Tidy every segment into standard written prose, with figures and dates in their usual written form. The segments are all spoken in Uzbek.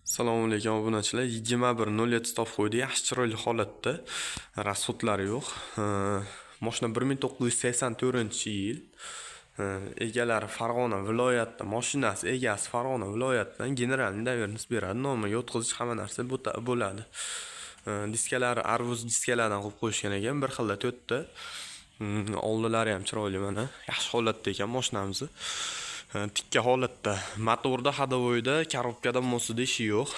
Assalomu alaykum obunachilar. 21.07 stop qo'ydi. Yaxshi chiroyli holatda. Rasxodlari yo'q. Mashina 1984-yil. Egalari Farg'ona viloyatida, mashinasi egasi Farg'ona viloyatidan generalniy davernis beradi. Nomiga o'tkazish hamma narsa bo'ladi. Diskalari Arvuz diskalardan qilib qo'yishgan ekan, bir xilda 4 ta. Oldilari ham chiroyli mana. Yaxshi holatda ekan mashinamiz. Tikka holatda. Motorda, hadovoyda, korobkada mosida ishi yo'q.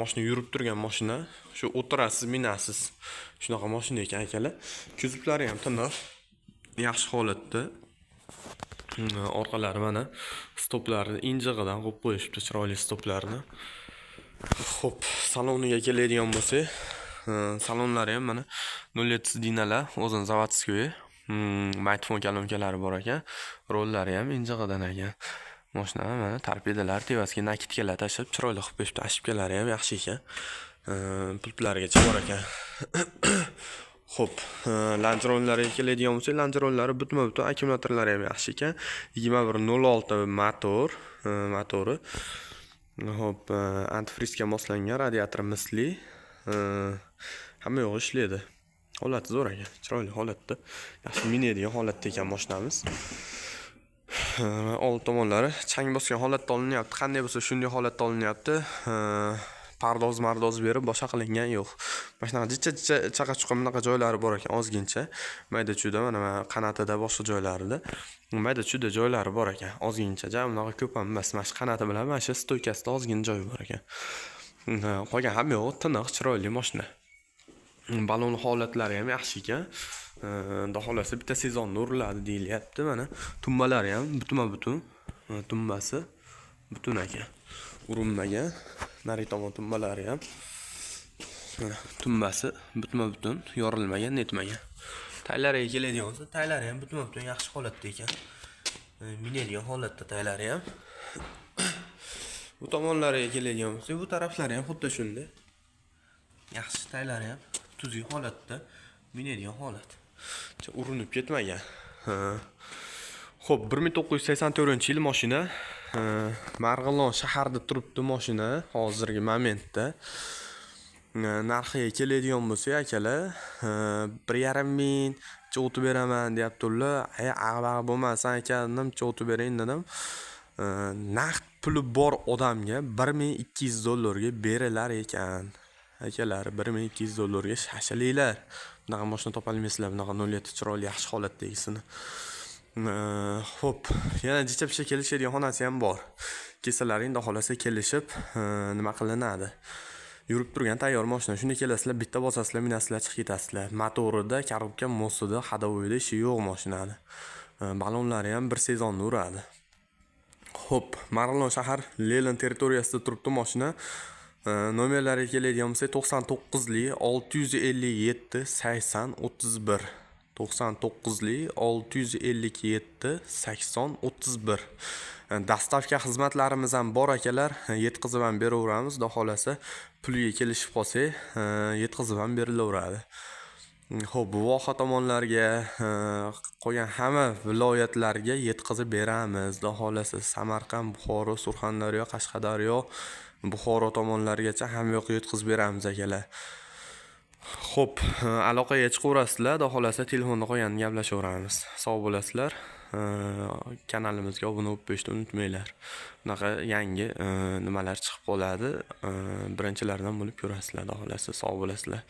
Mashina yurib turgan mashina. Shu o'tirasiz, minasiz. Shunaqa mashina ekan akalar. Kuzuplari ham tiniq. Yaxshi holatda. Orqalari mana stoplarni injig'idan qo'yib qo'yishibdi, chiroyli stoplarni. Xo'p, saloniga keladigan bo'lsak, salonlari ham mana 07 dinalar, o'zini zavodskoy. Mikrofon kalomkalari bor ekan. Rollari ham injig'idan ekan. Mashina mana torpedalar, tevasiga nakitkalar tashib, chiroyli qilib qo'yibdi. Ashibkalari ham yaxshi ekan. Pulplarigacha bor ekan. Xo'p, lanjronlariga keladigan bo'lsak, lanjronlari butma-butun, akkumulyatorlari ham yaxshi ekan. 2106 motori. Xo'p, antifrizga moslangan, radiator misli. Hamma yo'q ishlaydi. Holati zo'r ekan, chiroyli holatda. Yaxshi minadigan holatda ekan mashinamiz. Old tomonlari chang bosgan holatda olinyapti. Qanday bo'lsa shunday holatda olinyapti. Pardoz berib boshqa qilingan yo'q. Mashinaga jicha chaqa-chuqa bunaqa joylari bor ekan, ozgincha. Mayda-chuda mana qanatida, boshqa joylarida. Mayda-chuda joylari bor ekan, ozgincha. Bunaqa ko'p ham emas. Mana shu qanati bilan mana shu stoykasida ozgina joy bor ekan. Qolgan hamma yo'q, tiniq, chiroyli mashina. Balon holatlari ham yaxshi ekan. Xudo xolasa bitta sezonda uriladi deyilyapti. Mana tumbalari ham butma-butun. Tumbasi butun ekan. Urilmagan. Nari tomon tumbalari ham. Tumbasi butma-butun, yorilmagan, netmagan. Taylariga keladigan bo'lsa, taylari ham butma-butun yaxshi holatda ekan. Minadigan holatda taylari ham. Bu tomonlariga keladigan bo'lsa, bu taraflari ham xuddi shunday. Yaxshi taylari ham tuzuk holatda, minadigan holat. Urinib ketmagan. Xo'p, 1984-yil mashina. Marg'ilon shaharda turibdi mashina hozirgi momentda. Narxiga keladigan bo'lsak, akalar, 1,5 ming o'tib beraman deyapti ular. Ag'bag'i bo'lmasan aka, nimcha o'tib bering dedim. Naqd puli bor odamga $1200 berilar ekan. Akalar, $1200 shashilinglar. Bunaqa mashina topolmaysizlar, bunaqa 07 chiroyli yaxshi holatdagisini. Xo'p, yana jicha-pisha kelishadigan xonasi ham bor. Kesalaring xudo xolasa kelishib, nima qilinadi? Yurib turgan tayyor mashina. Shunda kelasizlar, bitta bosasizlar, minasizlar, chiqib ketasizlar. Motorida, korobka, mosida, hadovoyda ishi yo'q mashinani. Balonlari ham bir sezonda uradi. Xo'p, Marg'ilon shahar Lelan territoriyasida turibdi mashina. Nomerlariga keladigan bo'lsa 99lik 657 80 31. 99lik 657 80 31. Dastavka xizmatlarimiz ham bor akalar, yetkazib ham beraveramiz. Xudo xolasa puliga kelishib qolsak, yetkazib ham berilaveradi. Xo'p, bu voha tomonlarga, qolgan hamma viloyatlarga yetkazib beramiz. Xudo xolasa Samarqand, Buxoro, Surxondaryo, Qashqadaryo, Buxoro tomonlarigacha hamma yoqqa yetkazib beramiz akalar. Xo'p, aloqaga chiqaverasizlar, xudo xolasa telefonda qolganini gaplashaveramiz. Sog' bo'lasizlar. Kanalimizga obuna bo'lib qo'yishni unutmanglar. Bunaqa yangi nimalar chiqib qoladi. Birinchilardan bo'lib ko'rasizlar, xudo xolasa sog' bo'lasizlar.